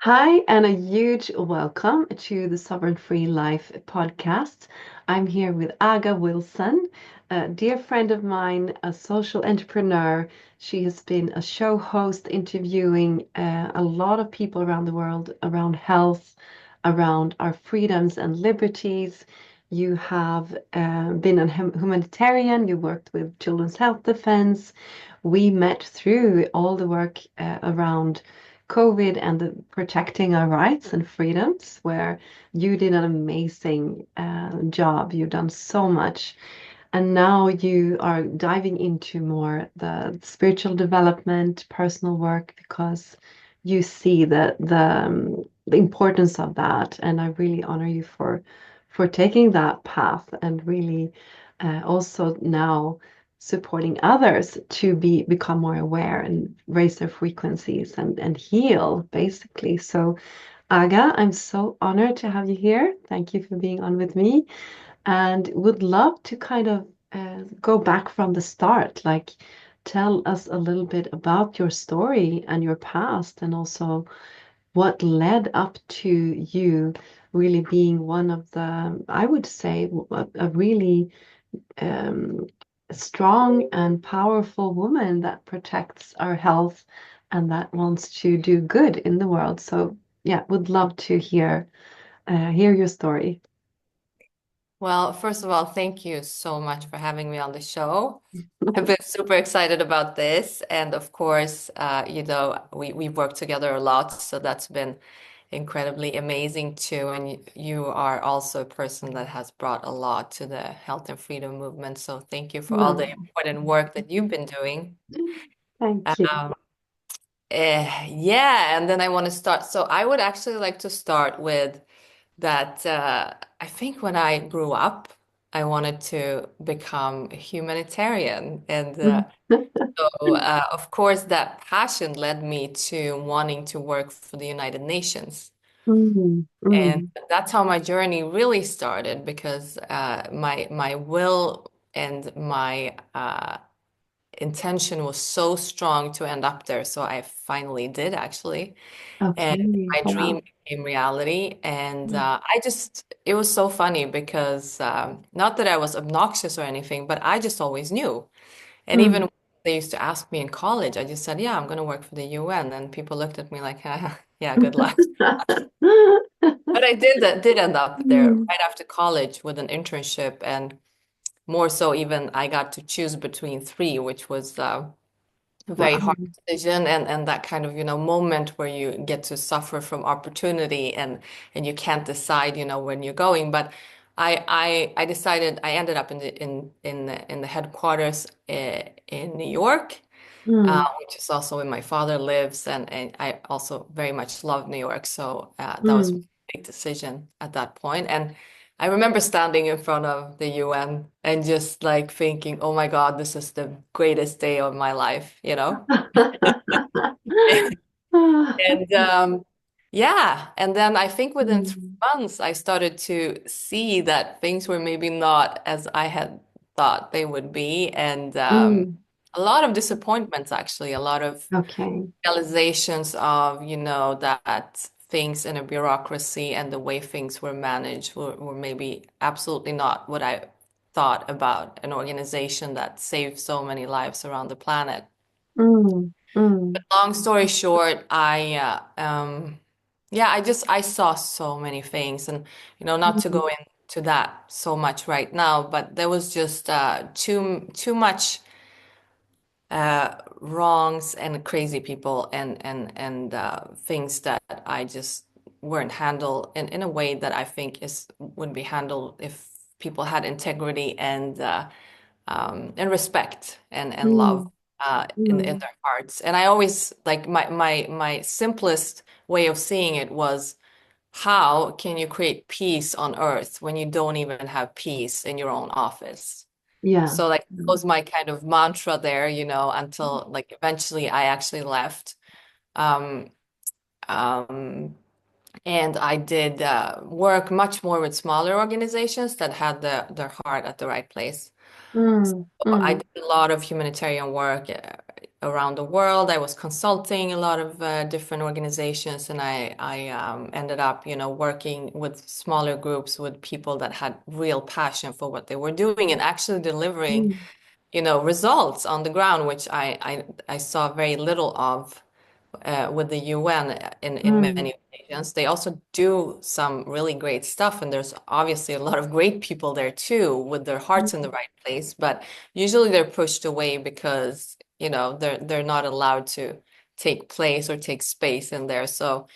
Hi, and a huge welcome to the Sovereign Free Life podcast. I'm here with Aga Wilson, a dear friend of mine, a social entrepreneur. She has been a show host interviewing a lot of people around the world around health, around our freedoms and liberties. You have been a humanitarian, you worked with Children's Health Defense. We met through all the work around COVID and protecting our rights and freedoms, where you did an amazing job. You've done so much. And now you are diving into more the spiritual development, personal work, because you see the importance of that. And I really honor you for taking that path and really also now supporting others to become more aware and raise their frequencies and heal basically. So Aga, I'm so honored to have you here. Thank you for being on with me and would love to kind of go back from the start, like tell us a little bit about your story and your past, and also what led up to you really being one of the, I would say, a really um, strong and powerful woman that protects our health and that wants to do good in the world. So yeah, would love to hear your story. Well, first of all, thank you so much for having me on the show. I've been super excited about this. And of course, we've worked together a lot, so that's been incredibly amazing too. And you are also a person that has brought a lot to the health and freedom movement. So thank you for all the No, important work that you've been doing. thank you. Um, yeah, and then I want to start. So I would actually like to start with that I think when I grew up, I wanted to become a humanitarian. And of course, that passion led me to wanting to work for the United Nations. Mm, And mm, that's how my journey really started because my will and my intention was so strong to end up there. So I finally did actually. And okay, my dream wow. became reality. And Mm, it was so funny because not that I was obnoxious or anything, but I just always knew. And even mm. when they used to ask me in college, I just said, yeah, I'm going to work for the UN. And people looked at me like, yeah, good luck. But I did end up there Mm, right after college with an internship. And more so, even I got to choose between three, which was a very wow. hard decision and that kind of moment where you get to suffer from opportunity and you can't decide when you're going. But I decided I ended up in the headquarters in New York, Mm, which is also where my father lives, and I also very much love New York, so that was a mm. big decision at that point. And I remember standing in front of the UN and just like thinking, oh my God, this is the greatest day of my life. And yeah, and then I think within three Mm, months, I started to see that things were maybe not as I had thought they would be. And mm. a lot of disappointments, actually, a lot of Okay. realizations of, that things in a bureaucracy and the way things were managed were maybe absolutely not what I thought about an organization that saved so many lives around the planet. Mm, mm, Long story short, yeah, I saw so many things, and not to mm, go into that so much right now, but there was just too much wrongs and crazy people and things that I just weren't handled in a way that I think is would be handled if people had integrity and respect and love mm, in mm. their hearts. And I always like my simplest way of seeing it was how can you create peace on earth when you don't even have peace in your own office? Yeah. So like that was my kind of mantra there, until like eventually I actually left. Um, um, and I did work much more with smaller organizations that had their heart at the right place. Mm, I mm, did a lot of humanitarian work around the world. I was consulting a lot of different organizations, and I ended up, working with smaller groups with people that had real passion for what they were doing and actually delivering, Mm. results on the ground, which I saw very little of with the UN in Mm. many occasions. They also do some really great stuff, and there's obviously a lot of great people there too, with their hearts in the right place. But usually they're pushed away because, they're not allowed to take place or take space in there. So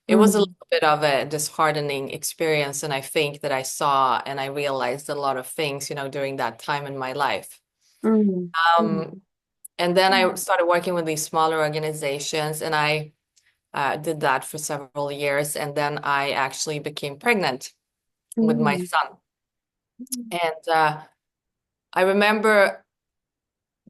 it was a Mm. little bit of a disheartening experience, and I think that I saw and I realized a lot of things, during that time in my life. Mm. Um, Mm. and then I started working with these smaller organizations, and I did that for several years, and then I actually became pregnant with my Mm. son. And I remember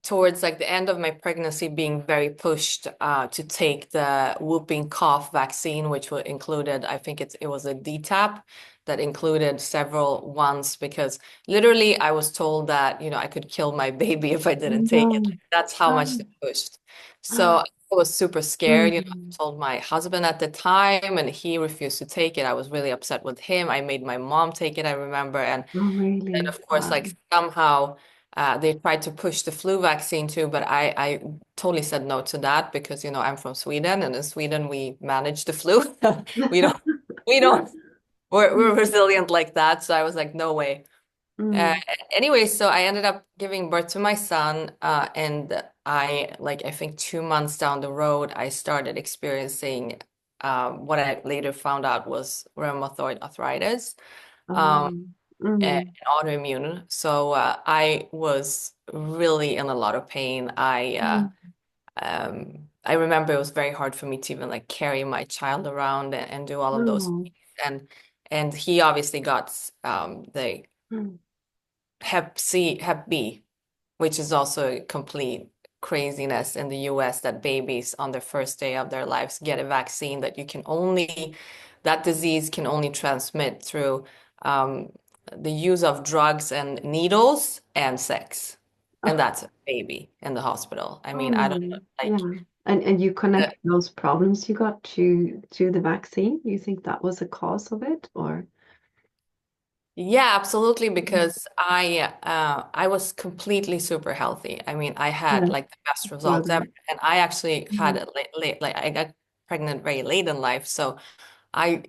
towards like the end of my pregnancy being very pushed to take the whooping cough vaccine, which included, I think it was a DTaP that included several ones, because literally I was told that, I could kill my baby if I didn't take it. No. Like, that's how much they Oh. pushed. So I was super scared. I Mm. told my husband at the time, and he refused to take it. I was really upset with him. I made my mom take it, I remember. Oh, And really? of course, Wow. like somehow they tried to push the flu vaccine too, but I totally said no to that because, I'm from Sweden, and in Sweden we manage the flu. We don't, we don't, we're resilient like that. So I was like, no way. Uh, Mm. anyway, so I ended up giving birth to my son, and I think 2 months down the road, I started experiencing what I later found out was rheumatoid arthritis. Um, Um, and mm. autoimmune. So I was really in a lot of pain. Mm. I remember it was very hard for me to even like carry my child around and do all of those No. things. And he obviously got the Mm. Hep C, Hep B, which is also a complete craziness in the US, that babies on their first day of their lives get a vaccine that disease can only transmit through um, the use of drugs and needles and sex. And Oh, that's a baby in the hospital. I mean, I don't know, oh, yeah. like, And you uh, connect those problems you got to the vaccine? You think that was a cause of it, or? yeah, absolutely, Mhm. because I was completely super healthy. I mean, I had Yeah, like the best results ever, brother. and I actually had Mm. it late, like I got pregnant very late in life. So I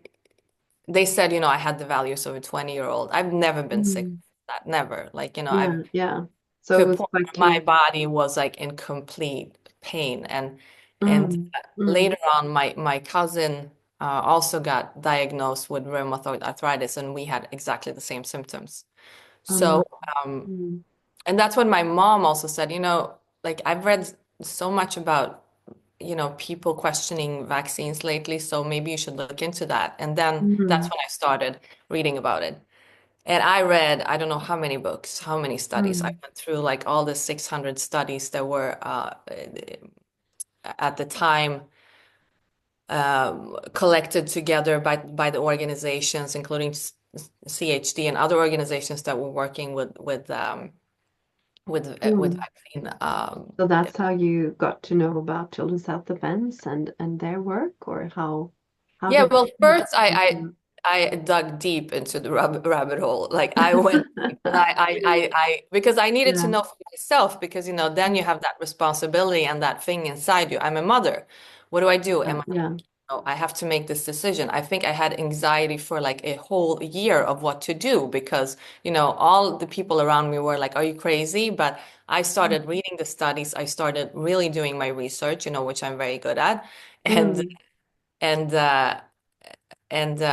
they said, I had the values of a 20-year-old. I've never been sick Mm. with that, never. Like, I've Yeah, yeah. So to it a was point like where my you. body was like in complete pain. And Mm. Mm. later on, my cousin also got diagnosed with rheumatoid arthritis, and we had exactly the same symptoms. Oh, no. So, um, Mm. and that's when my mom also said, like I've read so much about, people questioning vaccines lately, so maybe you should look into that. And then that's Mm. when I started reading about it. And I read, I don't know how many books, how many studies. I Mm. went through like all the 600 studies that were at the time collected together by the organizations, including CHD and other organizations that were working with Mm. vaccine. So that's how you got to know about Children's Health Defense and their work, or how Yeah, did well, you first I dug deep into the rabbit hole. Like I went deep, and because I needed to yeah, know for myself, because then you have that responsibility and that thing inside you. I'm a mother. What do I do? yeah, yeah. I have to make this decision. I think I had anxiety for like a whole year of what to do, because, all the people around me were like, "Are you crazy?" But I started reading the studies. I started really doing my research, which I'm very good at. And Mm. and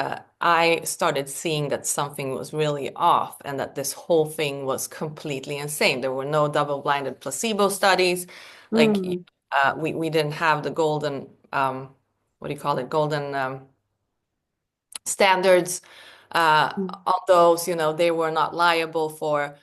I started seeing that something was really off, and that this whole thing was completely insane. There were no double-blinded placebo studies. Like Mm. we didn't have the golden what do you call it? Golden standards Mm. on those. They were not liable for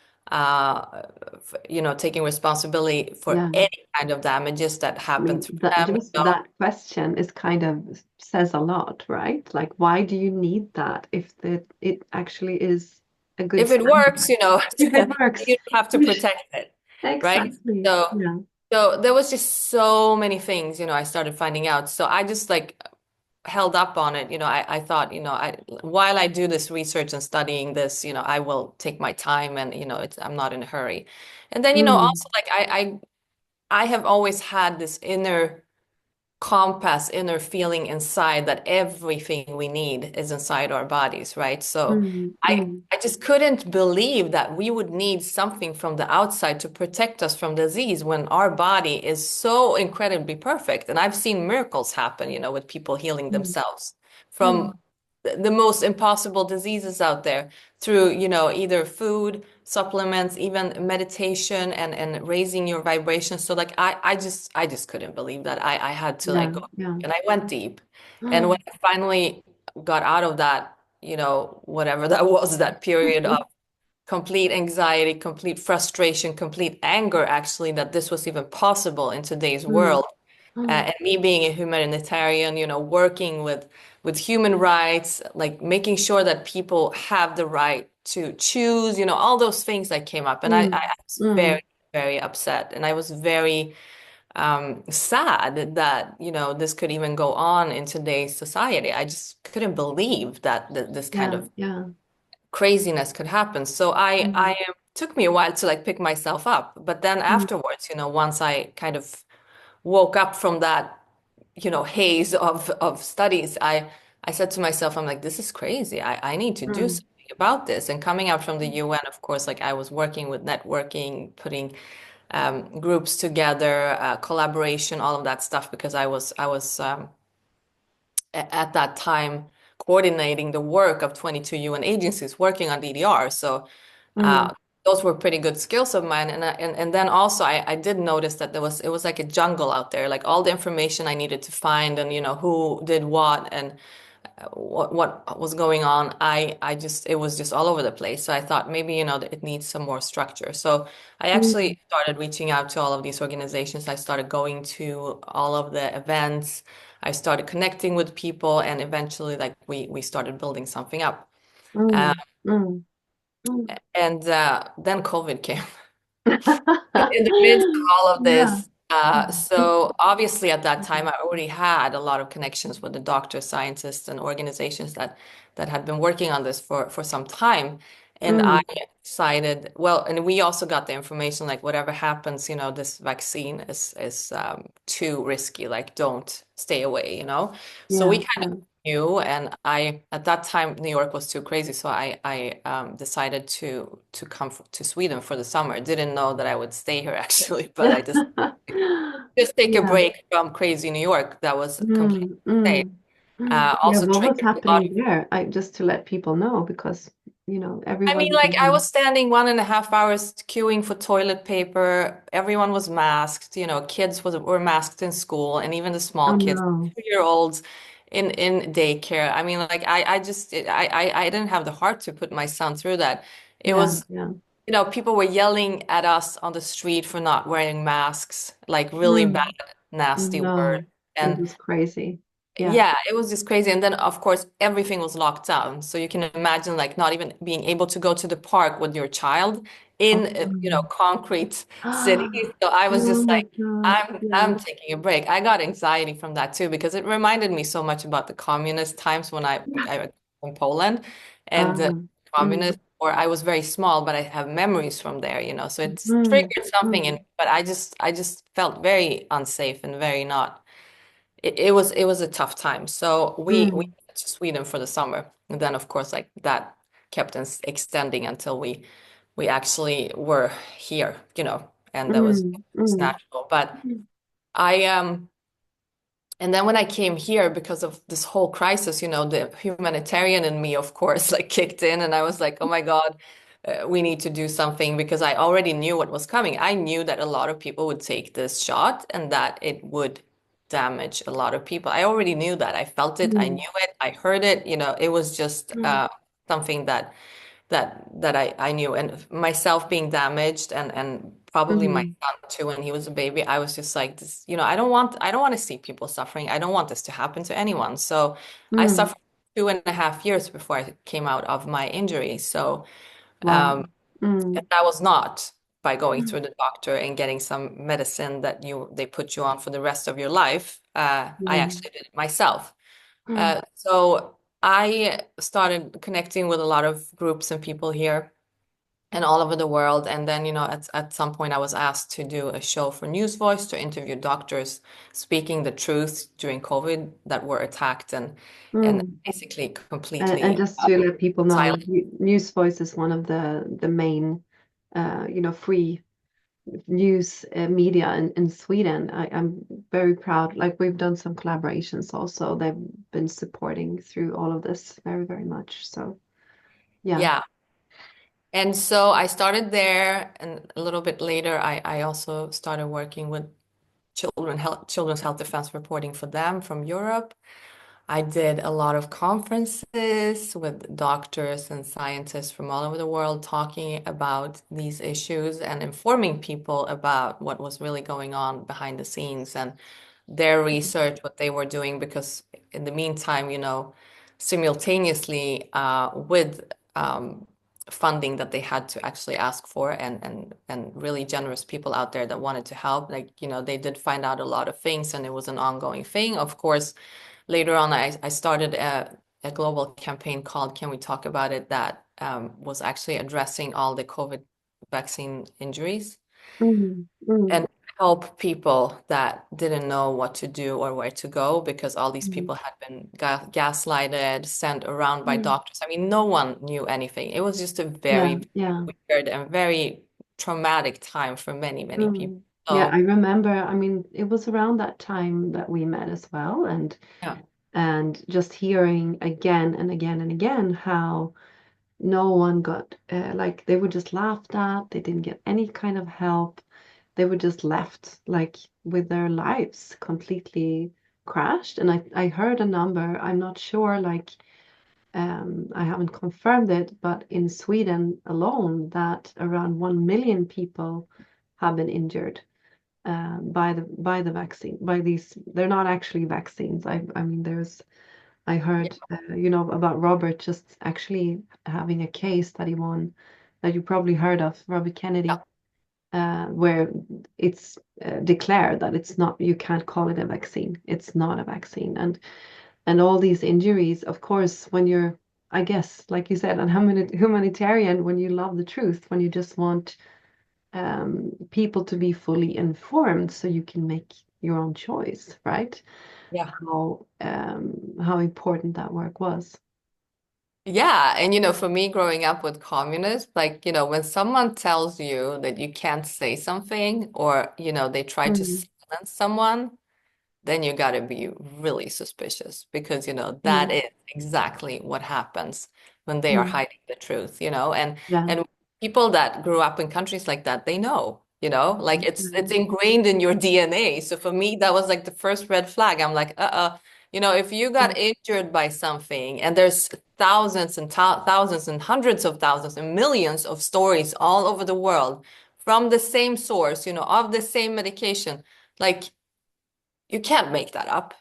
taking responsibility for Yeah. any kind of damages that I happened mean, through that them. just that question is kind of says a lot, right? Like, why do you need that if it actually is a good If it works, standard? If it you works. don't have to protect it, right? Exactly. So, Yeah. So there was just so many things, I started finding out. So I just like held up on it. I thought, while I do this research and studying this, I will take my time and, I'm not in a hurry. And then, Mm, also like I have always had this inner compass, inner feeling inside that everything we need is inside our bodies, right? So mm, I mm, I just couldn't believe that we would need something from the outside to protect us from disease when our body is so incredibly perfect. And I've seen miracles happen, with people healing mm, themselves from mm, the most impossible diseases out there through, either food, supplements, even meditation and raising your vibration. So like I just couldn't believe that. I had to like yeah, go yeah. and I went deep. And when I finally got out of that, whatever that was, that period of complete anxiety, complete frustration, complete anger, actually, that this was even possible in today's Mm, world. mm, And me being a humanitarian, working with human rights, like making sure that people have the right to choose, all those things that came up. And I mm, was mm, very, very upset. And I was very sad that, this could even go on in today's society. I just couldn't believe that this kind yeah, of yeah. craziness could happen. So I Mm, took me a while to like pick myself up. But then mm, afterwards, once I kind of woke up from that, haze of studies, I said to myself, I'm like, this is crazy. I need to do mm, something about this. And coming out from the UN, of course, like I was working with networking, putting groups together, collaboration, all of that stuff, because I was at that time coordinating the work of 22 UN agencies working on DDR. So uh, mm, those were pretty good skills of mine. And then also I did notice that it was like a jungle out there, like all the information I needed to find and who did what and what was going on. I just it was just all over the place. So I thought maybe that it needs some more structure. So I mm, actually started reaching out to all of these organizations. I started going to all of the events. I started connecting with people, and eventually, like we started building something up. Uh, mm, mm, mm. and then COVID came. In the midst of all of Yeah. this, so obviously at that time I already had a lot of connections with the doctors, scientists, and organizations that had been working on this for some time. And I Mm, decided, well, and we also got the information like whatever happens, this vaccine is too risky. Like don't stay away. So we yeah, kind of yeah. knew, and I at that time New York was too crazy, so I decided to come to Sweden for the summer. Didn't know that I would stay here actually, but I just take a Yeah. break from crazy New York. That was completely Mm, safe. mm, mm. Yeah, Also what was triggered a lot. happening there? Just to let people know, because I mean, everyone like I was doesn't. standing 1.5 hours queuing for toilet paper. Everyone was masked. Kids were masked in school, and even the small Oh kids, no. 2-year-olds in daycare. I mean, like I just I didn't have the heart to put my son through that. It Yeah, was, yeah. people were yelling at us on the street for not wearing masks, like really bad, Mm, nasty words. no, it And was crazy. Yeah. yeah, it was just crazy. And then, of course, everything was locked down. So you can imagine, like, not even being able to go to the park with your child in, Oh. concrete city. So I was Oh just my like, God. I'm Yeah. taking a break. I got anxiety from that too because it reminded me so much about the communist times when I was in Poland and the Um, communist. mm, Or I was very small, but I have memories from there. So it's mm, triggered something in mm, me. But I just felt very unsafe and very not it was a tough time. So we mm, went to Sweden for the summer, and then of course like that kept us extending until we actually were here, and that was mm, mm, natural. But I and then when I came here because of this whole crisis, the humanitarian in me, of course, like kicked in, and I was like, oh my God, we need to do something because I already knew what was coming. I knew that a lot of people would take this shot and that it would damage a lot of people. I already knew that. I felt it, I mm, knew it, I heard it. It was just mm, something that I knew, and myself being damaged and probably my mm, son too when he was a baby. I was just like this, I don't want to see people suffering. I don't want this to happen to anyone. So I mm. suffered 2.5 years before I came out of my injury. So Wow. Mm, and that was not by going Mm. through the doctor and getting some medicine that they put you on for the rest of your life. I Mm. actually did it myself. Mm. So I started connecting with a lot of groups and people here and all over the world. And then, at some point I was asked to do a show for News Voice to interview doctors speaking the truth during COVID that were attacked and Mm. basically And completely just to let people know, like silent. News Voice is one of the main, free news media in Sweden. I'm very proud. Like we've done some collaborations also. They've been supporting through all of this very, very much. So yeah. Yeah. And so I started there, and a little bit later, I also started working with children's health defense reporting for them from Europe. I did a lot of conferences with doctors and scientists from all over the world talking about these issues and informing people about what was really going on behind the scenes and their research, what they were doing, because in the meantime, simultaneously with funding that they had to actually ask for and really generous people out there that wanted to help, like, they did find out a lot of things and it was an ongoing thing. Of course, later on, I started a global campaign called Can We Talk About It that was actually addressing all the COVID vaccine injuries Mm. Mm. and help people that didn't know what to do or where to go because all these Mm. people had been gaslighted, sent around by Mm. doctors. I mean, no one knew anything. It was just a Yeah, very yeah. weird and very traumatic time for many, many people. Mm. Yeah, I So, remember. I mean, it was around that time that we met as well, yeah, and just hearing again and again and again how no one got like they were just laughed at. They didn't get any kind of help. They were just left like with their lives completely crashed. And I heard a number. I'm not sure. Like I haven't confirmed it, but in Sweden alone, that around 1 million people have been injured by the vaccine by these. They're not actually vaccines. I mean, I yeah, heard about Robert just actually having a case that he won that you probably heard of, Robert yeah, Kennedy, where it's declared that it's not, you can't call it a vaccine. It's not a vaccine, and all these injuries, of course, when you're, I guess, like you said, an humanitarian, when you love the truth, when you just want people to be fully informed so you can make your own choice, right? yeah. How important that work was. Yeah, and for me growing up with communists, like, when someone tells you that you can't say something or, they try to Mm. silence someone, then you got to be really suspicious because, that Mm. is exactly what happens when they are Mm. hiding the truth, Yeah. and people that grew up in countries like that, they know, like it's Mm. ingrained in your DNA. So for me, that was like the first red flag. I'm like, if you got Mm. injured by something and there's thousands and thousands and hundreds of thousands and millions of stories all over the world from the same source, of the same medication, like you can't make that up.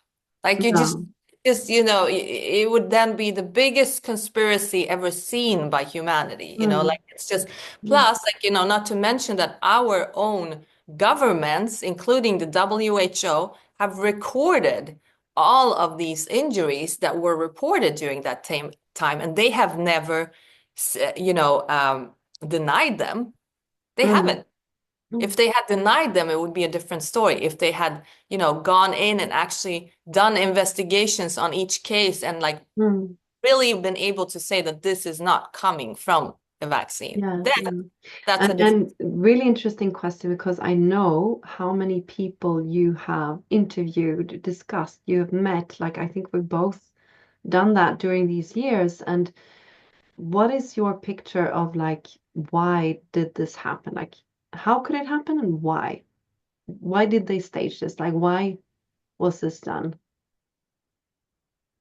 Like you No. it would then be the biggest conspiracy ever seen by humanity, Mm. like it's just, Mm. plus, like, not to mention that our own governments, including the WHO, have recorded all of these injuries that were reported during that time, and they have never, denied them. They Mm. haven't. Mm. If they had denied them, it would be a different story. If they had, gone in and actually done investigations on each case and like Mm. really been able to say that this is not coming from a vaccine, Yeah. then Mm. that's a different. And really interesting question because I know how many people you have interviewed, discussed, you have met. Like I think we've both done that during these years. And what is your picture of like why did this happen? Like how could it happen and why? Why did they stage this? Like why was this done?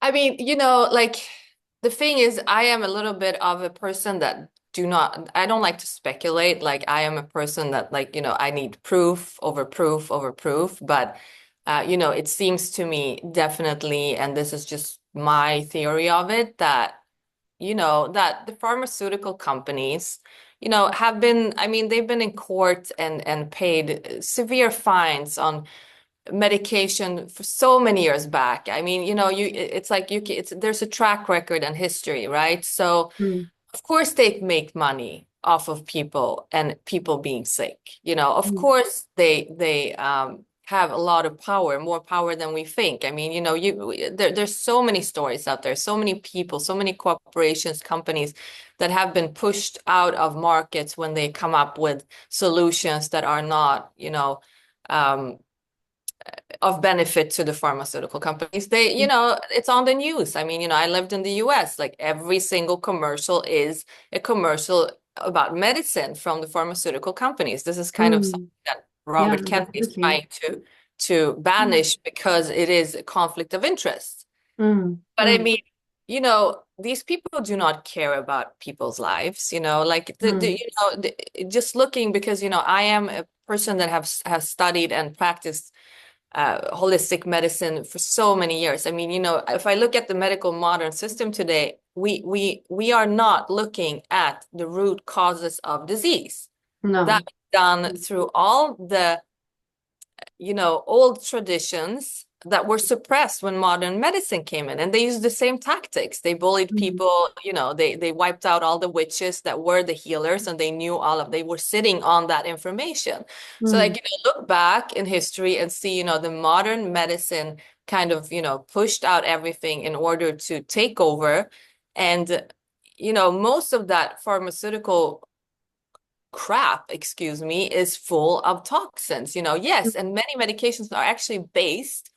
I mean, like the thing is, I am a little bit of a person that I don't like to speculate. Like I am a person that like, I need proof over proof over proof. But, it seems to me definitely, and this is just my theory of it, that, that the pharmaceutical companies, have been, I mean, they've been in court and paid severe fines on medication for so many years back. I mean, it's like there's a track record and history, right? So Mm, of course they make money off of people and people being sick. Of mm, course they have a lot of power, more power than we think. I mean, there's so many stories out there, so many people, so many corporations, companies that have been pushed out of markets when they come up with solutions that are not, um, of benefit to the pharmaceutical companies. It's on the news. I mean, I lived in the US, like every single commercial is a commercial about medicine from the pharmaceutical companies. This is kind of something mm. that Yeah, Robert Kennedy is definitely. trying to Mm, banish because it is a conflict of interest. mm, But I mm, mean, these people do not care about people's lives, like mm, just looking because I am a person that has studied and practiced holistic medicine for so many years. I mean, if I look at the medical modern system today, we are not looking at the root causes of disease. no. That's done through all the old traditions that were suppressed when modern medicine came in. And they used the same tactics. They bullied Mm, people, they wiped out all the witches that were the healers and they knew they were sitting on that information. So like, mm, look back in history and see, the modern medicine kind of, pushed out everything in order to take over. And, most of that pharmaceutical crap, excuse me, is full of toxins. Yes, and many medications are actually based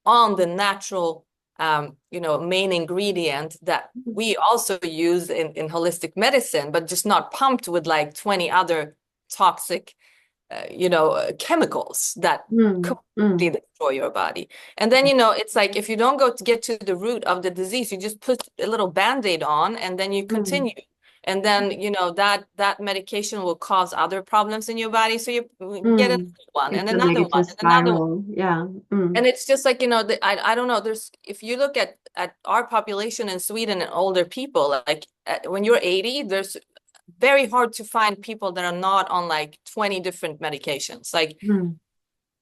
on the natural, main ingredient that mm, we also use in holistic medicine, but just not pumped with like 20 other toxic chemicals that mm, mm, completely destroy your body. And then, it's like if you don't go to get to the root of the disease, you just put a little band-aid on and then you mm, continue. And then, that medication will cause other problems in your body. So you get another mm. one and It's a another one negative and another one. spiral. Yeah. Mm, And it's just like, I don't know, if you look at our population in Sweden and older people, like when you're 80, there's very hard to find people that are not on like 20 different medications. Like mm,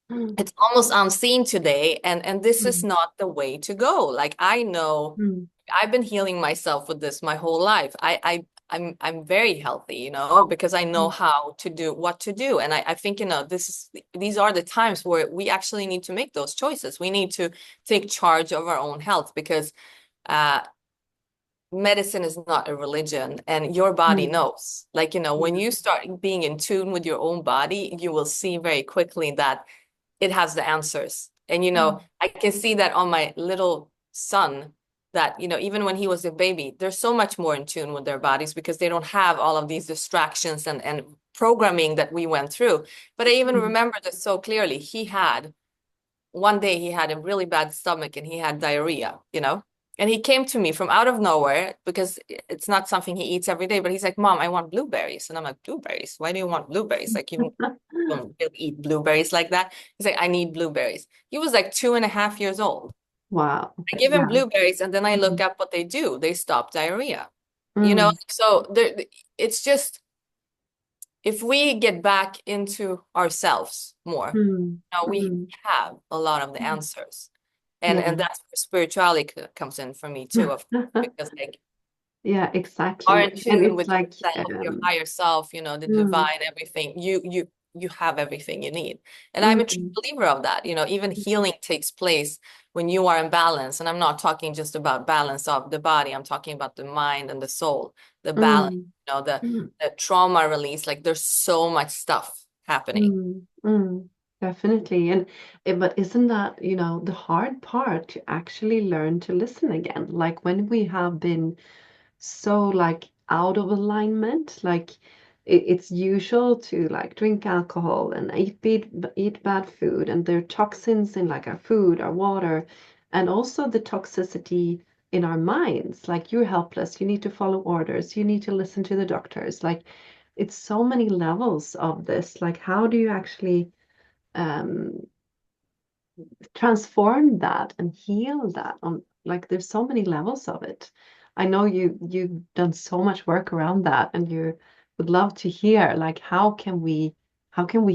mm, it's almost unseen today, and this is mm, not the way to go. Like I know mm, I've been healing myself with this my whole life. I'm very healthy, because I know mm, how to do what to do. And I think, these are the times where we actually need to make those choices. We need to take charge of our own health because uh medicine is not a religion and your body mm. knows. Like, when Yeah. you start being in tune with your own body, you will see very quickly that it has the answers. And, Mm, I can see that on my little son that, even when he was a baby, they're so much more in tune with their bodies because they don't have all of these distractions and programming that we went through. But I even mm, remember this so clearly. One day he had a really bad stomach and he had diarrhea, and he came to me from out of nowhere because it's not something he eats every day, but he's like, Mom, I want blueberries. And I'm like, blueberries? Why do you want blueberries? Like, you don't really eat blueberries like that. He's like, I need blueberries. He was like 2.5 years old. Wow. I give him Yeah. blueberries and then I look Mm, up what they do. They stop diarrhea. mm, So it's just if we get back into ourselves more, mm, we mm. have a lot of the answers. And Yeah. that's where spirituality comes in for me too, of course, because like Yeah, are exactly. in And tune it's with like, yourself, your higher self, the mm, divine, everything. You have everything you need. And I'm a true mm, believer of that. Even healing takes place when you are in balance. And I'm not talking just about balance of the body. I'm talking about the mind and the soul, the balance, mm, the mm, the trauma release. Like there's so much stuff happening. mm. Definitely. And but isn't that, the hard part to actually learn to listen again? Like when we have been so like out of alignment, like it's usual to like drink alcohol and eat bad food, and there are toxins in like our food, our water, and also the toxicity in our minds. Like you're helpless, you need to follow orders, you need to listen to the doctors. Like it's so many levels of this. Like how do you actually um transform that and heal that on, like there's so many levels of it. I know you've done so much work around that, and you're would love to hear like how can we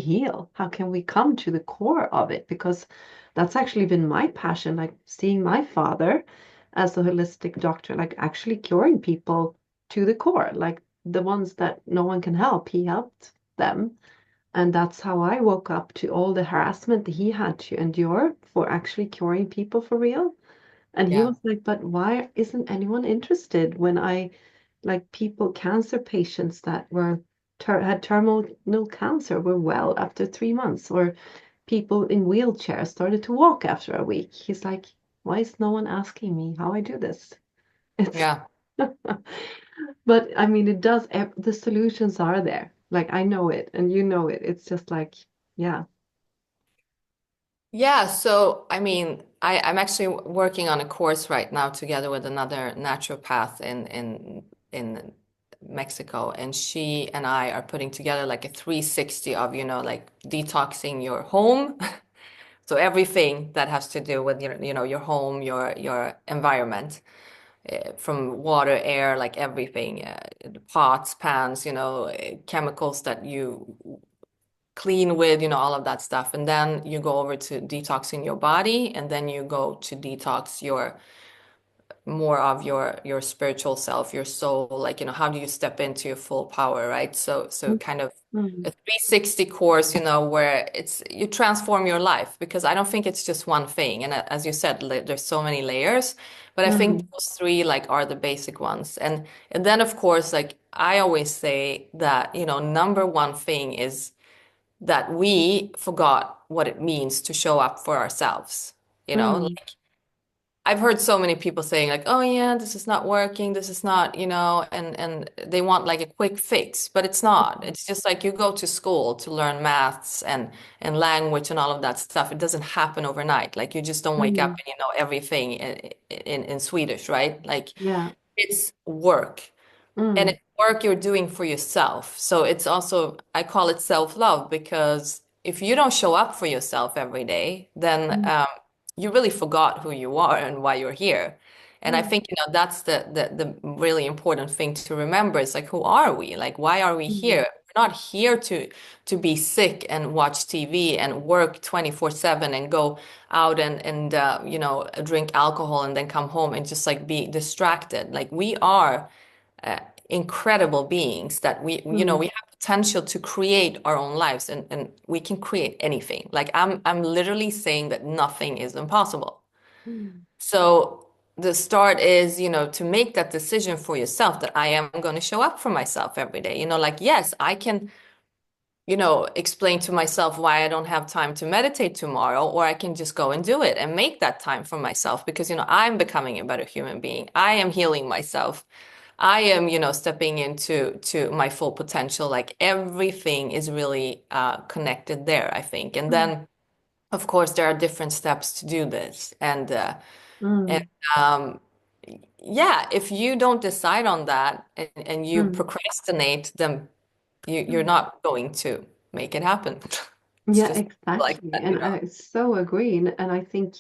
heal? How can we come to the core of it? Because that's actually been my passion, like seeing my father as a holistic doctor, like actually curing people to the core, like the ones that no one can help, he helped them. And that's how I woke up to all the harassment that he had to endure for actually curing people for real. And he Yeah. was like, but why isn't anyone interested when I like people, cancer patients that were had terminal cancer were well after 3 months, or people in wheelchairs started to walk after a week. He's like, why is no one asking me how I do this? It's Yeah. but I mean, it does, the solutions are there. Like I know it and you know it. It's just like, yeah. Yeah, so I mean, I'm actually working on a course right now together with another naturopath in Mexico, and she and I are putting together like a 360 of, like detoxing your home. So everything that has to do with your home, your environment, from water, air, like everything, the pots, pans, chemicals that you clean with, all of that stuff. And then you go over to detoxing your body, and then you go to detox your more of your spiritual self, your soul, like, how do you step into your full power, right? So kind of Mm, a 360 course, where it's you transform your life, because I don't think it's just one thing. And as you said, there's so many layers, but I think mm, those three like are the basic ones. And then of course, like I always say that, number one thing is that we forgot what it means to show up for ourselves. mm, Like I've heard so many people saying like, "Oh yeah, this is not working. This is not, and they want like a quick fix, but it's not. It's just like you go to school to learn maths and language and all of that stuff. It doesn't happen overnight. Like you just don't wake up mm, and you know everything in Swedish, right? Like yeah. it's work. And Mm, it's work you're doing for yourself. So it's also, I call it self-love, because if you don't show up for yourself every day, then mm, you really forgot who you are and why you're here. And I mm, think, that's the really important thing to remember. It's like, who are we? Like, why are we mm, here? We're not here to be sick and watch TV and work 24/7 and go out and drink alcohol and then come home and just like be distracted. Like we are uh, incredible beings that we mm, have potential to create our own lives, and we can create anything. Like I'm literally saying that nothing is impossible. mm, So the start is, to make that decision for yourself that I am going to show up for myself every day. Like, yes, I can, explain to myself why I don't have time to meditate tomorrow, or I can just go and do it and make that time for myself because, I'm becoming a better human being. I am healing myself. I am, stepping into my full potential. Like everything is really connected there, I think. And mm, then, of course, there are different steps to do this. And mm, um, yeah, if you don't decide on that and you mm, procrastinate, then you're mm. not going to make it happen. It's Yeah, just like exactly. that, And I so agree. And I think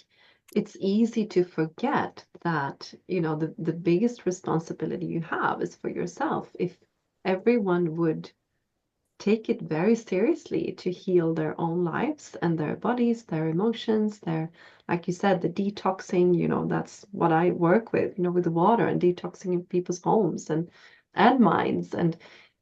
it's easy to forget that, the biggest responsibility you have is for yourself. If everyone would take it very seriously to heal their own lives and their bodies, their emotions, like you said, the detoxing, that's what I work with, with the water and detoxing in people's homes and minds. And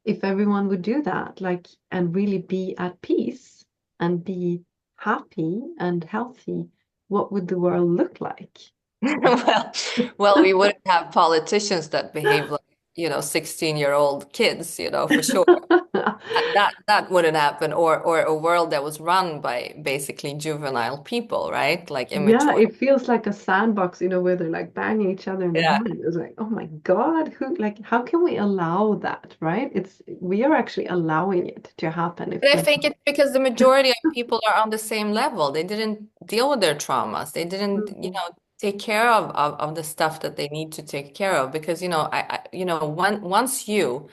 if everyone would do that, like, and really be at peace and be happy and healthy, what would the world look like? well, well, we wouldn't have politicians that behave like, 16-year-old kids, for sure. That wouldn't happen, or a world that was run by basically juvenile people, right? Like Yeah, immature. it feels like a sandbox, where they're like banging each other in the Yeah. head. It's like, oh my God, how can we allow that, right? We are actually allowing it to happen if But I we. think it's because the majority of people are on the same level. They didn't deal with their traumas. They didn't, Mm, take care of the stuff that they need to take care of. Because, once you,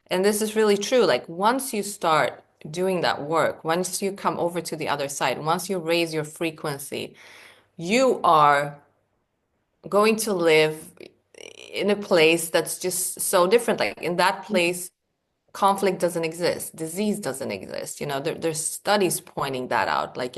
and this is really true, like once you start doing that work, once you come over to the other side, once you raise your frequency, you are going to live in a place that's just so different. Like in that mm, place, conflict doesn't exist, disease doesn't exist. There's studies pointing that out. Like,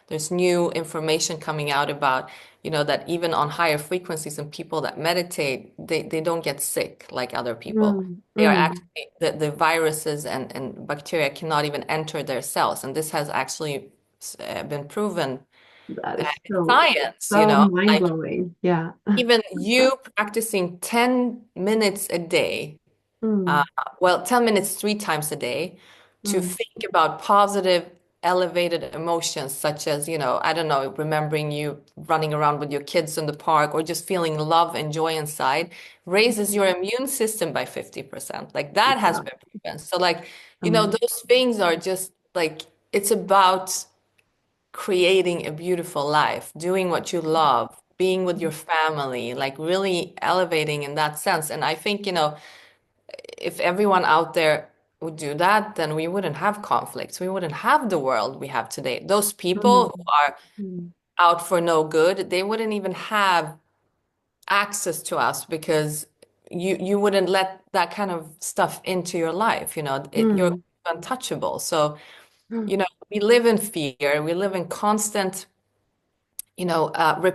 there's new information coming out about, that even on higher frequencies and people that meditate, they don't get sick like other people. Mm, They are mm. actually, the viruses and bacteria cannot even enter their cells. And this has actually been proven That is in so science, so mind like blowing. Yeah. even you practicing 10 minutes a day, uh, Mm, 10 minutes 3 times a day to mm, think about positive, elevated emotions, such as, I don't know, remembering you running around with your kids in the park or just feeling love and joy inside, raises your immune system by 50%. Like that has yeah. been proven. So, like, Um, those things are just like, it's about creating a beautiful life, doing what you love, being with your family, like really elevating in that sense. And I think, if everyone out there would do that, then we wouldn't have conflicts. We wouldn't have the world we have today. Those people mm, who are mm, out for no good, they wouldn't even have access to us because you wouldn't let that kind of stuff into your life. You're mm, untouchable. So, mm. we live in fear. We live in constant, you know, uh, re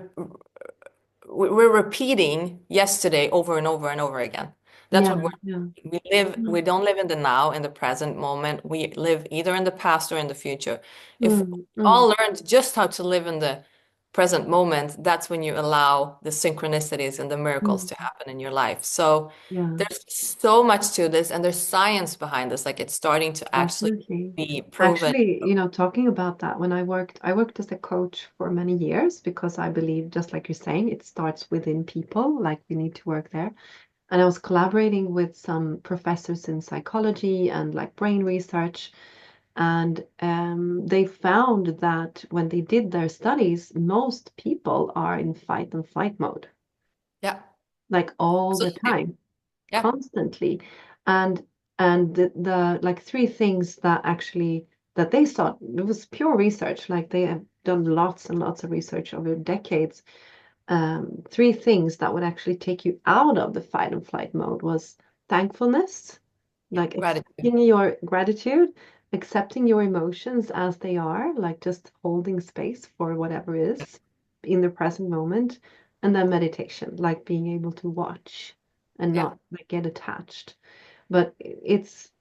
we're repeating yesterday over and over and over again. That's Yeah, what we're yeah. we Mm, don't live in the now, in the present moment. We live either in the past or in the future. If we mm, mm, all learned just how to live in the present moment, that's when you allow the synchronicities and the miracles mm. to happen in your life. So Yeah, there's so much to this, and there's science behind this. Like, it's starting to actually definitely. be proven. Actually, talking about that, when I worked as a coach for many years because I believe, just like you're saying, it starts within people, like we need to work there. And I was collaborating with some professors in psychology and like brain research. And they found that when they did their studies, most people are in fight and flight mode, Yeah, like all the absolutely. time, Yeah, constantly. And the like three things that actually that they saw, it was pure research, like they have done lots and lots of research over decades. Three things that would actually take you out of the fight and flight mode was thankfulness, like gratitude. accepting your gratitude, accepting your emotions as they are, like just holding space for whatever is in the present moment, and then meditation, like being able to watch and Yeah. not like get attached. But it's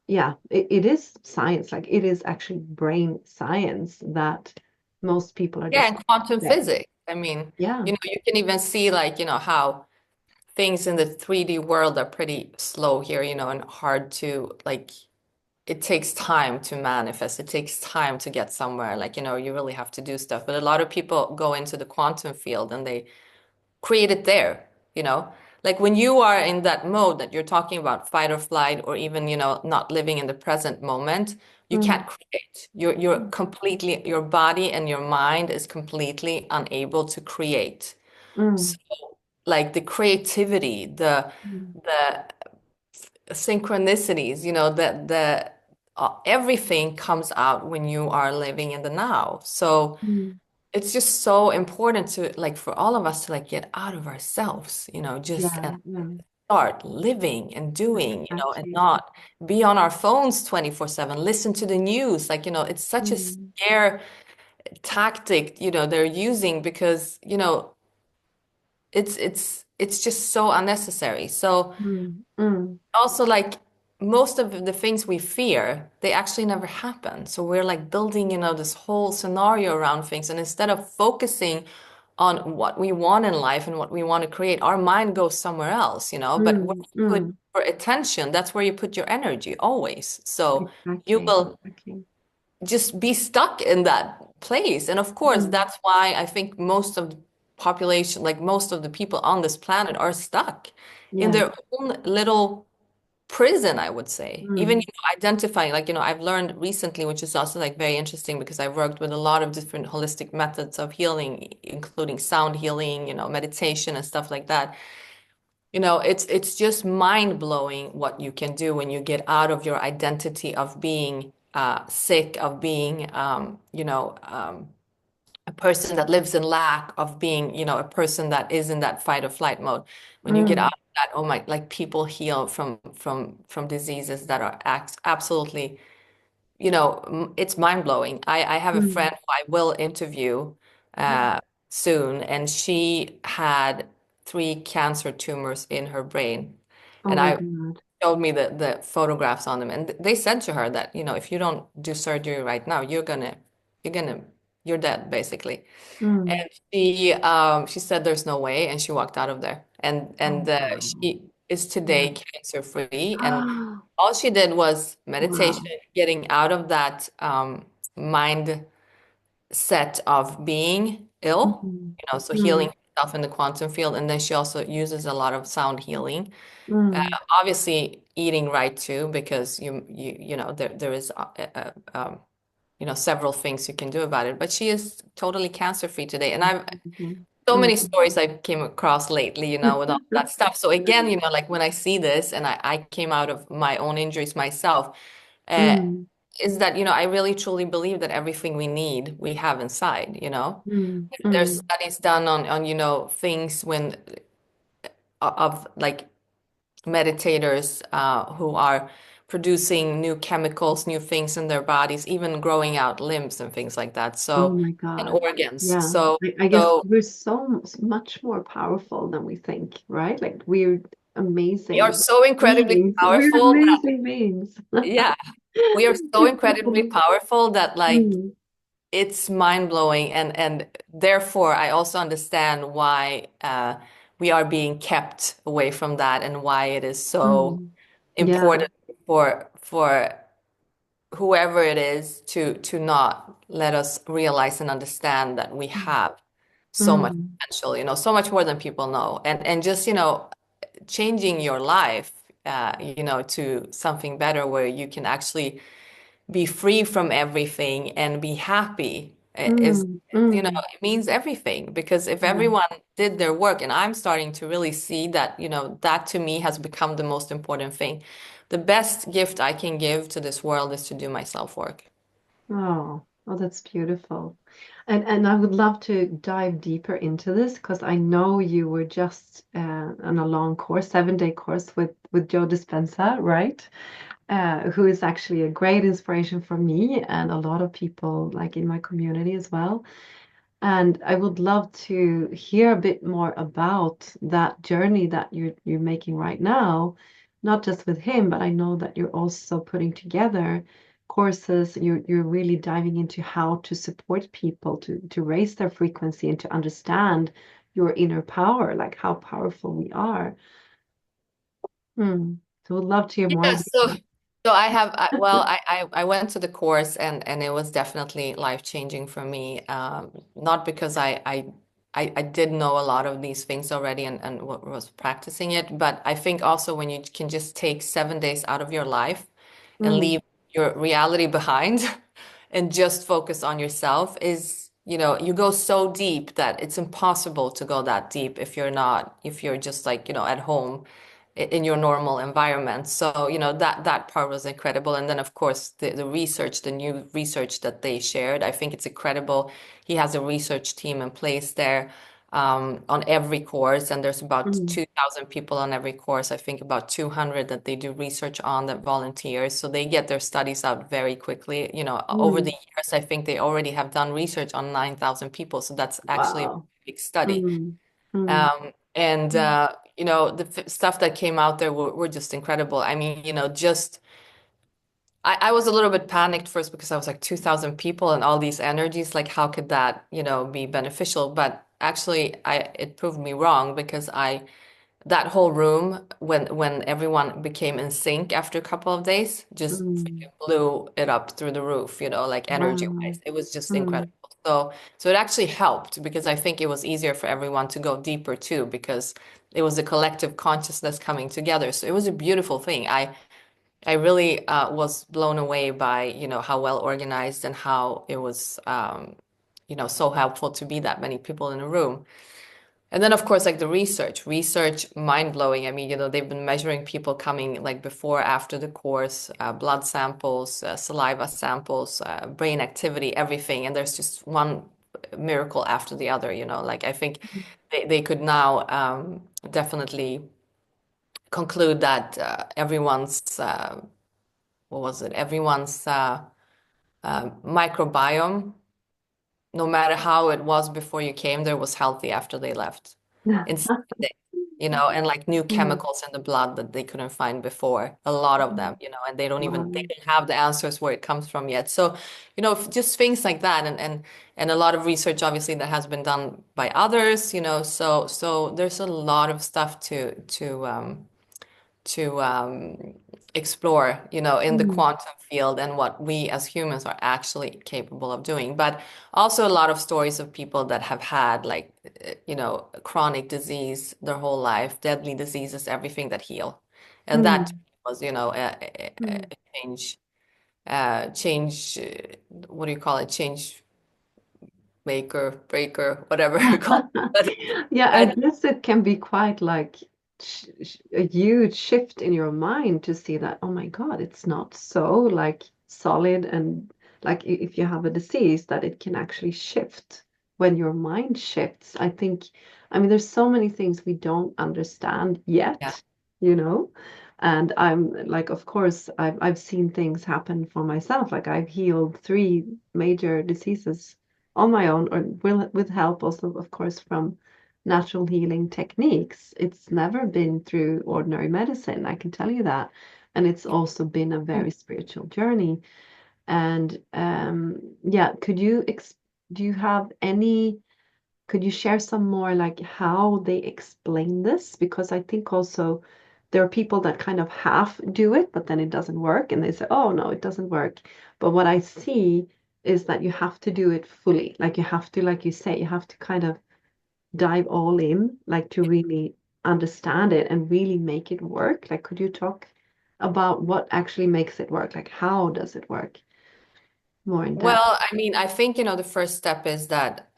yeah, it is science, like it is actually brain science that most people are Yeah, just and quantum there. physics. I mean, Yeah. you can even see, like, how things in the 3D world are pretty slow here, and hard to, like, it takes time to manifest. It takes time to get somewhere. Like, you really have to do stuff. But a lot of people go into the quantum field and they create it there, you know? Like, when you are in that mode that you're talking about, fight or flight, or even, not living in the present moment, you Mm, can't create. You're completely, your body and your mind is completely unable to create. So, mm, like, the creativity, mm, the synchronicities, everything comes out when you are living in the now. So mm. it's just so important to, like, for all of us to, like, get out of ourselves, just and Yeah, yeah, start living and doing, and exactly. not be on our phones 24/7, listen to the news. Like, it's such a Mm, scare tactic, they're using because, it's just so unnecessary. So mm, mm. also, like, most of the things we fear, they actually never happen. So we're like building, this whole scenario around things. And instead of focusing on what we want in life and what we want to create, our mind goes somewhere else, But where Mm, you put mm. your attention, that's where you put your energy always. So you Exactly, will exactly. just be stuck in that place. And of course, Mm, that's why I think most of the population, like most of the people on this planet, are stuck in yeah. their own little prison, I would say. Even, Mm, identifying, like, I've learned recently, which is also like very interesting because I've worked with a lot of different holistic methods of healing, including sound healing, meditation and stuff like that. It's just mind-blowing what you can do when you get out of your identity of being sick, of being, a person that lives in lack, of being, a person that is in that fight or flight mode. When you get mm, out that, oh my, like people heal from diseases that are absolutely, it's mind blowing. I have a Mm. friend who I will interview uh, soon, and she had three cancer tumors in her brain. Oh And my I God. showed me the photographs on them, and they said to her that, if you don't do surgery right now, you're gonna, you're dead, basically. Mm. And she said there's no way, and she walked out of there. And Oh, wow. she is Yeah. today cancer free, and all she did was meditation, Wow. getting out of that mind set of being ill, Mm. so healing Mm. herself in the quantum field. And then she also uses a lot of sound healing. Uh, Mm. Obviously eating right too, because there is several things you can do about it. But she is totally cancer free today, and I've Mhm. so Mm. many stories I came across lately, with all that stuff. So again, like when I see this, and I came out of my own injuries myself, uh, Mm. is that, I really truly believe that everything we need, we have inside, Mm. There's Mm. studies done on, things when of like meditators who are producing new chemicals, new things in their bodies, even growing out limbs and things like that. Oh So, my and God. organs. Yeah. So, I guess so we're so much more powerful than we think, right? Like we're we are amazing so incredibly beings. We're powerful that, amazing beings. yeah, we are so incredibly powerful that like Mm. it's mind blowing. And therefore I also understand why we are being kept away from that, and why it is so Mm. Yeah. important for whoever it is to not let us realize and understand that we have so much Mm. potential, so much more than people know. And just, changing your life, to something better where you can actually be free from everything and be happy is, Mm. Mm. it means everything. Because if Yeah. everyone did their work, and I'm starting to really see that, that to me has become the most important thing. The best gift I can give to this world is to do my self-work. Oh, oh, that's beautiful. And I would love to dive deeper into this because I know you were just on a long course, 7-day course with Joe Dispenza, right? Who is actually a great inspiration for me and a lot of people like in my community as well. And I would love to hear a bit more about that journey that you're making right now, not just with him, but I know that you're also putting together courses. You're really diving into how to support people to raise their frequency and to understand your inner power, like how powerful we are. Hmm. So would love to hear more Yeah, about so I have well, I went to the course, and it was definitely life-changing for me. Not because I did know a lot of these things already, and was practicing it, but I think also when you can just take 7 days out of your life and Mm, leave your reality behind and just focus on yourself, is, you go so deep that it's impossible to go that deep if you're just like, at home in your normal environment. So, that part was incredible. And then, of course, the research, the new research that they shared, I think it's incredible. He has a research team in place there on every course, and there's about mm, 2,000 people on every course. I think about 200 that they do research on, that volunteers. So they get their studies out very quickly. Over the mm. years, I think they already have done research on 9,000 people. So that's actually a Wow. big study. Mm, mm, And mm, the stuff that came out there were just incredible. I mean, just I was a little bit panicked first, because I was like 2,000 people and all these energies, like how could that, be beneficial? But actually, it proved me wrong, because that whole room, when everyone became in sync after a couple of days, just mm. freaking blew it up through the roof, like energy Wow. wise. It was just Mm, incredible. So it actually helped, because I think it was easier for everyone to go deeper too, because it was a collective consciousness coming together. So it was a beautiful thing. I really was blown away by, how well organized, and how it was, so helpful to be that many people in a room. And then, of course, like the research, mind blowing. I mean, they've been measuring people coming like before, after the course, blood samples, saliva samples, brain activity, everything. And there's just one miracle after the other, like I think they could now definitely conclude that everyone's what was it? Everyone's microbiome, no matter how it was before you came there, was healthy after they left. In 7 days, and like new Mm, chemicals in the blood that they couldn't find before, a lot of them, and they wow. don't have the answers where it comes from yet. So, just things like that, and a lot of research obviously that has been done by others, so there's a lot of stuff to explore, in the Mm, quantum field and what we as humans are actually capable of doing. But also a lot of stories of people that have had like, chronic disease their whole life, deadly diseases, everything that heal. And that mm. was, Mm. a change, what do you call it? Change maker, breaker, whatever you call it. Yeah, I But guess it can be quite like a huge shift in your mind to see that, oh my God, it's not so like solid and like if you have a disease that it can actually shift when your mind shifts. I mean, there's so many things we don't understand yeah, yet, you know? And I'm like, of course, I've seen things happen for myself. Like I've healed three major diseases on my own or with help also, of course, from natural healing techniques. It's never been through ordinary medicine, I can tell you that. And it's also been a very spiritual journey. And yeah, do you have any, could you share some more like how they explain this? Because I think also there are people that kind of half do it, but then it doesn't work, and they say, oh no, it doesn't work. But what I see is that you have to do it fully. Like you have to, like you say, you have to kind of dive all in, like to really understand it and really make it work. Like, could you talk about what actually makes it work? Like, how does it work more in depth? Well, I mean, I think, the first step is that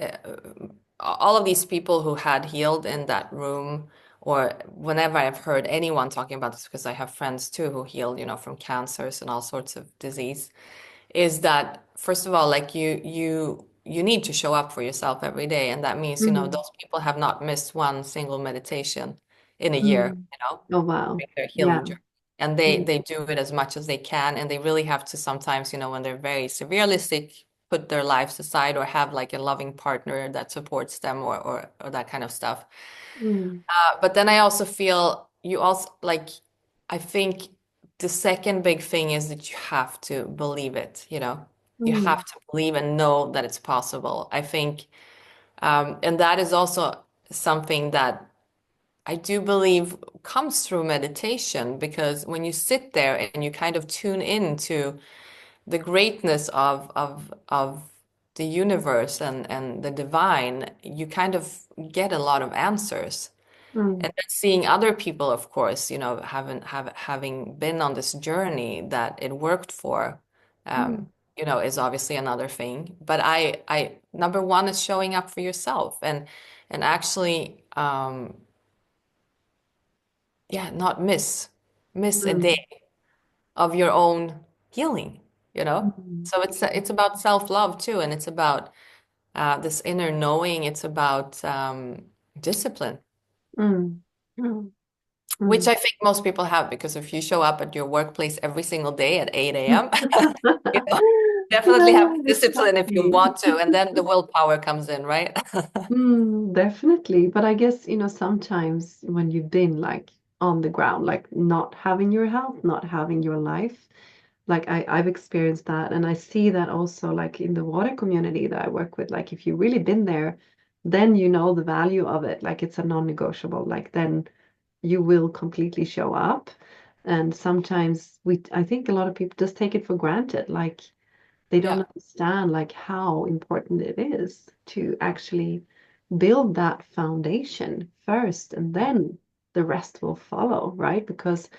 all of these people who had healed in that room, or whenever I've heard anyone talking about this, because I have friends too who healed, from cancers and all sorts of disease, is that first of all, like you need to show up for yourself every day. And that means, Mm, those people have not missed one single meditation in a year, mm. Oh, wow. during their Yeah. healing journey. And they do it as much as they can. And they really have to sometimes, when they're very severely sick, put their lives aside or have like a loving partner that supports them or that kind of stuff. Mm, But then I also feel you also like, I think the second big thing is that you have to believe it, you mm, have to believe and know that it's possible. I think, and that is also something that I do believe comes through meditation, because when you sit there and you kind of tune into the greatness of the universe and the divine, you kind of get a lot of answers. mm, And then seeing other people, of course, having been on this journey that it worked for, mm, is obviously another thing. But I number one is showing up for yourself and actually, yeah, not miss a mm, day of your own healing, you know? mm, So it's about self-love too, and it's about this inner knowing. It's about discipline, mm, mm, which mm. I think most people have, because if you show up at your workplace every single day at 8 a.m., you know, definitely have Yeah, discipline if you exactly. want to, and then the willpower comes in, right? Mm, definitely. But I guess, sometimes when you've been like on the ground, like not having your health, not having your life, like I've experienced that. And I see that also like in the water community that I work with, like if you've really been there, then you know the value of it. Like it's a non-negotiable. Like then you will completely show up. And sometimes I think a lot of people just take it for granted. Like they don't Yeah. understand like how important it is to actually build that foundation first and then the rest will follow, right? Because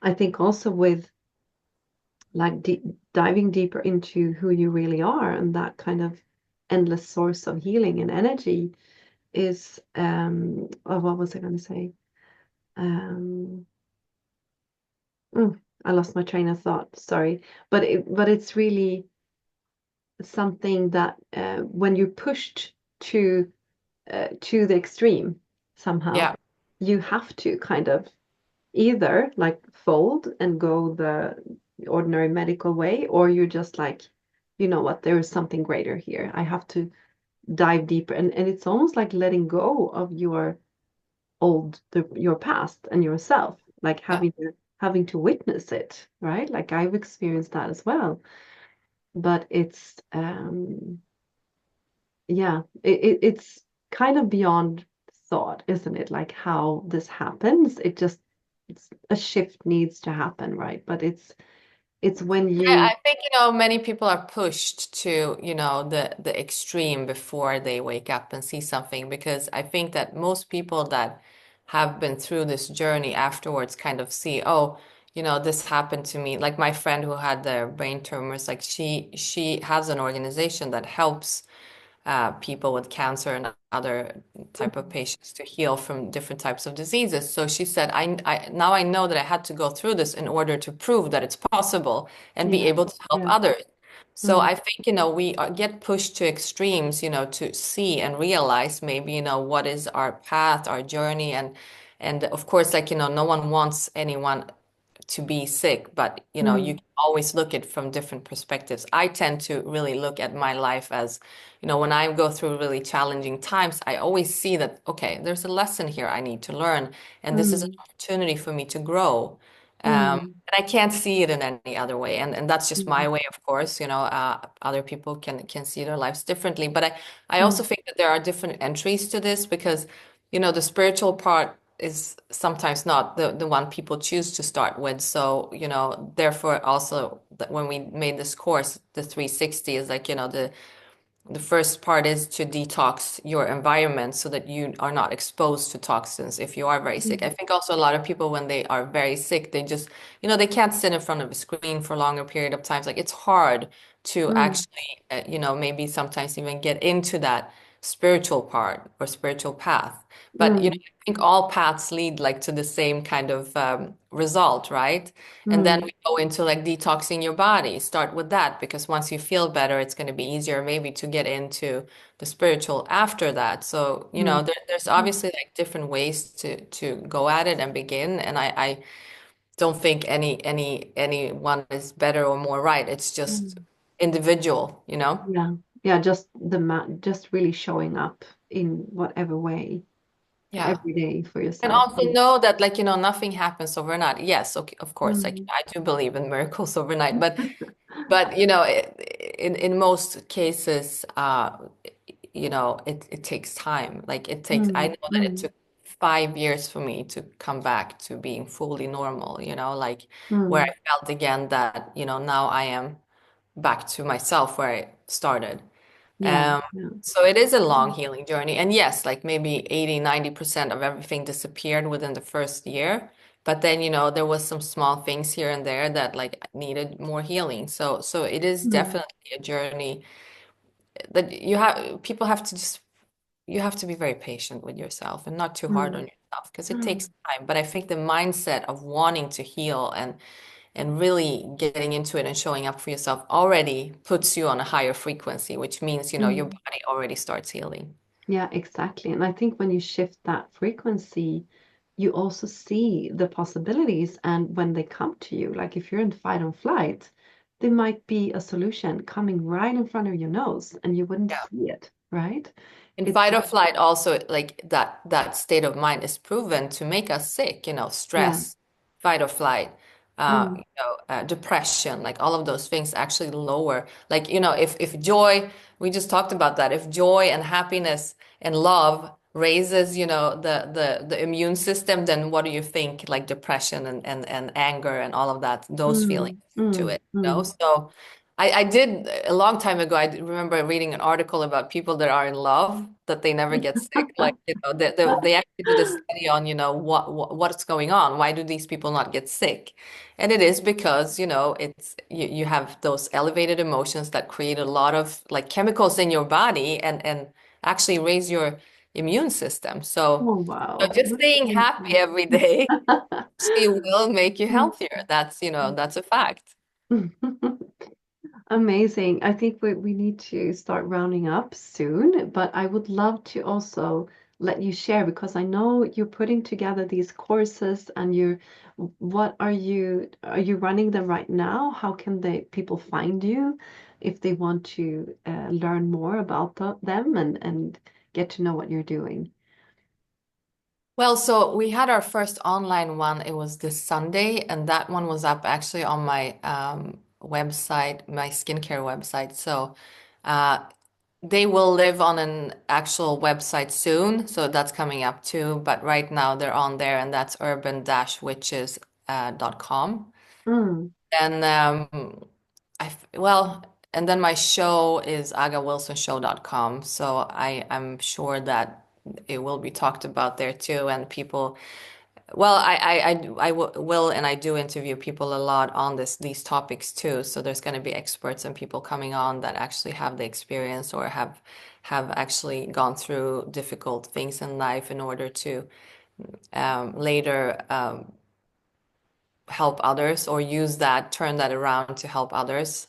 I think also with like diving deeper into who you really are and that kind of endless source of healing and energy is oh, what was I going to say? Um I lost my train of thought, sorry. But it's really something that when you're pushed to the extreme somehow, Yeah. you have to kind of either like fold and go the ordinary medical way, or you're just like, you know what, there is something greater here. I have to dive deeper. And it's almost like letting go of your your past and yourself, like Yeah. having to witness it, right? Like I've experienced that as well. But it's yeah, it's kind of beyond thought, isn't it? Like how this happens. It's a shift needs to happen, right? But it's when I you think, many people are pushed to, the extreme before they wake up and see something, because I think that most people that have been through this journey afterwards kind of see, oh, this happened to me. Like my friend who had the brain tumors, like she has an organization that helps people with cancer and other type of patients to heal from different types of diseases. So she said, now I know that I had to go through this in order to prove that it's possible and be yeah, able to help yeah. others. So Mm, I think, we get pushed to extremes, to see and realize maybe, what is our path, our journey, and of course, like, no one wants anyone to be sick, but you mm, can always look at from different perspectives. I tend to really look at my life as, when I go through really challenging times, I always see that, okay, there's a lesson here I need to learn, and this is an mm, opportunity for me to grow. mm, And I can't see it in any other way, and that's just my mm, way, of course. Other people can see their lives differently, but I also mm, think that there are different entries to this because, the spiritual part is sometimes not the one people choose to start with. So, therefore also that when we made this course, the 360 is like, the first part is to detox your environment so that you are not exposed to toxins if you are very sick. I mm, think also a lot of people when they are very sick, they just, they can't sit in front of a screen for a longer period of times. Like it's hard to mm, actually, maybe sometimes even get into that spiritual part or spiritual path. But, mm, I think all paths lead like to the same kind of result, right? And then mm, we go into like detoxing your body. Start with that because once you feel better, it's going to be easier maybe to get into the spiritual after that. So, mm, there's mm, obviously like different ways to go at it and begin. And I don't think anyone is better or more right. It's just mm. individual, you know? Yeah, yeah, just just really showing up in whatever way Yeah. every day for And yourself. also know that like, nothing happens overnight. Yes, okay, of course, like Mm, I do believe in miracles overnight, but in most cases, it takes time. Like I mm, know that it mm, took 5 years for me to come back to being fully normal, like where mm. I felt again that, now I am back to myself where I started. Yeah, Um, yeah. so it is a long healing journey. And yes, like maybe 80, 90% of everything disappeared within the first year. But then, there was some small things here and there that like needed more healing. So it is Mm, definitely a journey that people have to just, you have to be very patient with yourself and not too hard on mm, yourself because it mm, takes time. But I think the mindset of wanting to heal and really getting into it and showing up for yourself already puts you on a higher frequency, which means, your mm. body already starts healing. Yeah, exactly. And I think when you shift that frequency, you also see the possibilities. And when they come to you, like if you're in fight or flight, there might be a solution coming right in front of your nose and you wouldn't Yeah. see it, right? In It's fight or flight, also like that state of mind is proven to make us sick, yeah. stress, fight or flight, Mm, depression, like all of those things actually lower. Like, if joy, we just talked about that, if joy and happiness and love raises, the immune system, then what do you think like depression and anger and all of that, those feelings mm, to mm, it. mm. So I did a long time ago. I remember reading an article about people that are in love that they never get sick. Like, they actually did a study on, what's going on. Why do these people not get sick? And it is because, it's you have those elevated emotions that create a lot of like chemicals in your body and actually raise your immune system. So, Oh, so wow. just That's staying happy amazing. every day actually will make you healthier. That's a fact. Amazing. I think we need to start rounding up soon, but I would love to also let you share because I know you're putting together these courses and what are you running them right now? How can people find you if they want to learn more about them and get to know what you're doing? Well, so we had our first online one. It was this Sunday, and that one was up actually on my website, my skincare website. So uh, they will live on an actual website soon. So that's coming up too. But right now they're on there, and that's urban-witches.com. Mm, And well, and then my show is agawilsonshow.com. So I'm sure that it will be talked about there too. And people, well, will and I do interview people a lot on these topics too. So there's going to be experts and people coming on that actually have the experience or have actually gone through difficult things in life in order to later help others or use that, turn that around to help others.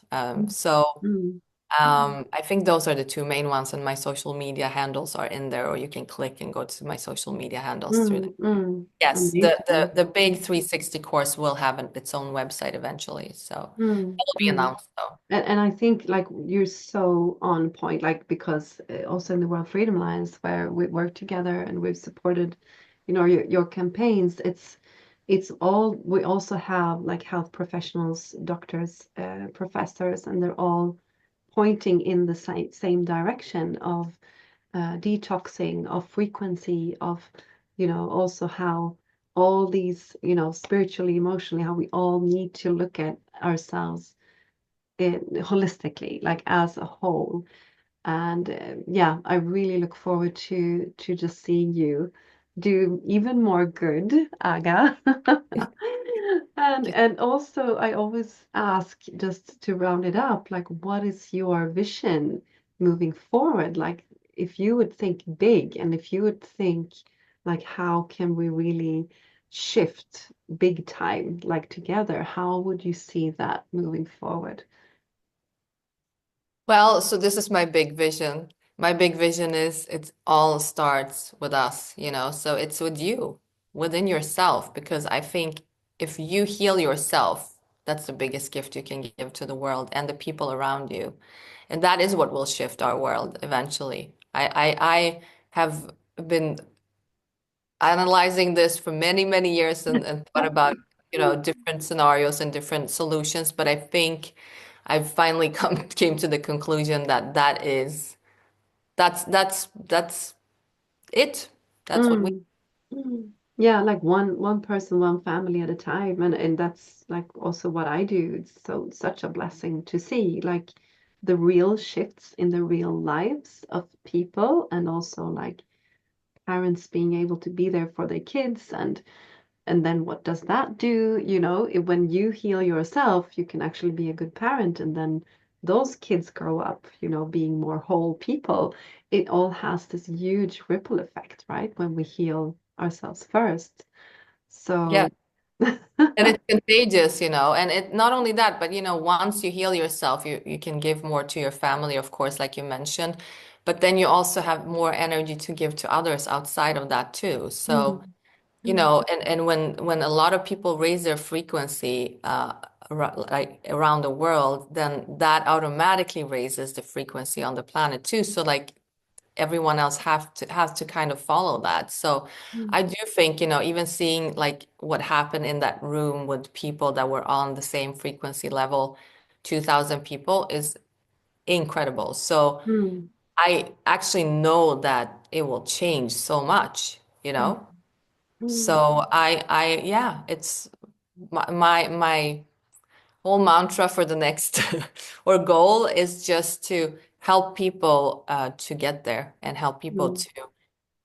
mm, mm, I think those are the two main ones, and my social media handles are in there, or you can click and go to my social media handles through there. mm. Yes, Amazing. the big 360 course will have its own website eventually, so Mm, it will be mm. announced though. And I think like you're so on point, like because also in the World Freedom Alliance where we work together and we've supported, your campaigns, it's all we also have like health professionals, doctors, professors, and they're all pointing in the same direction of detoxing, of frequency, of also how all these spiritually, emotionally, how we all need to look at ourselves holistically, like as a whole. And yeah, I really look forward to just seeing you do even more good, Aga. And also, I always ask just to round it up, like, what is your vision moving forward? Like, if you would think big, and if you would think, like, how can we really shift big time, like together? How would you see that moving forward? Well, so this is my big vision. My big vision is it all starts with us, so it's with you, within yourself, because I think if you heal yourself, that's the biggest gift you can give to the world and the people around you. And that is what will shift our world eventually. I have been analyzing this for many, many years and thought about, different scenarios and different solutions, but I think I've finally came to the conclusion that that's it. That's what we Mm. Mm. Yeah, like one person, one family at a time, and that's like also what I do. It's such a blessing to see like the real shifts in the real lives of people, and also like parents being able to be there for their kids, and then what does that do? When you heal yourself, you can actually be a good parent, and then those kids grow up, being more whole people. It all has this huge ripple effect, right? When we heal ourselves first. yeah. So, And it's contagious, and it not only that, but once you heal yourself, you can give more to your family, of course, like you mentioned, but then you also have more energy to give to others outside of that too. So mm, mm, and when a lot of people raise their frequency like around the world, then that automatically raises the frequency on the planet too. So like everyone else has to kind of follow that. So mm, I do think, even seeing like what happened in that room with people that were on the same frequency level, 2,000 people is incredible. So mm, I actually know that it will change so much, mm, mm, So yeah, it's my whole mantra for the next or goal is just to help people to get there and help people mm, to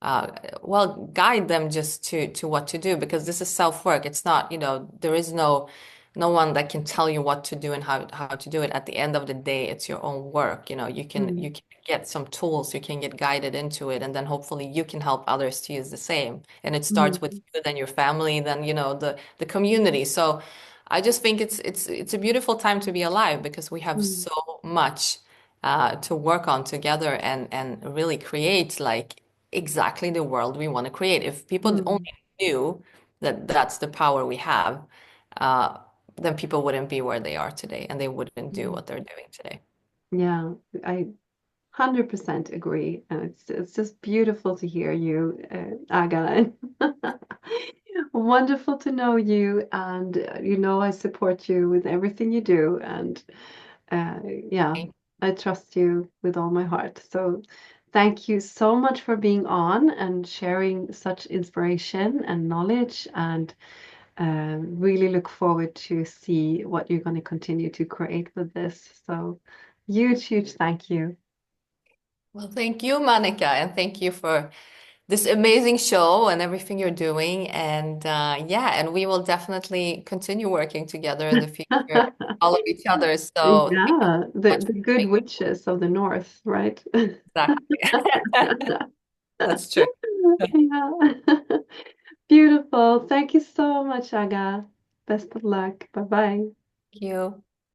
uh, well, guide them just to what to do because this is self-work. It's not, there is no one that can tell you what to do and how to do it. At the end of the day, it's your own work. You mm, can get some tools, you can get guided into it, and then hopefully you can help others to use the same. And it starts with mm, you, then your family, then the community. So I just think it's a beautiful time to be alive because we have mm, so much to work on together and really create like exactly the world we want to create. If people Mm, only knew that that's the power we have, uh, then people wouldn't be where they are today and they wouldn't do mm. what they're doing today. Yeah, I 100% agree. And it's just beautiful to hear you, Aga. Wonderful to know you, and you know I support you with everything you do, and yeah, I trust you with all my heart. So thank you so much for being on and sharing such inspiration and knowledge, and really look forward to see what you're going to continue to create with this. So huge, huge thank you. Well, thank you, Monica, and thank you for this amazing show and everything you're doing. And yeah, and we will definitely continue working together in the future, follow each other. So thank you Yeah, so much the for good doing witches of the north, right? exactly. That's true. Thank Yeah. Beautiful. Thank you so much, Aga. Best of luck. Bye bye. you.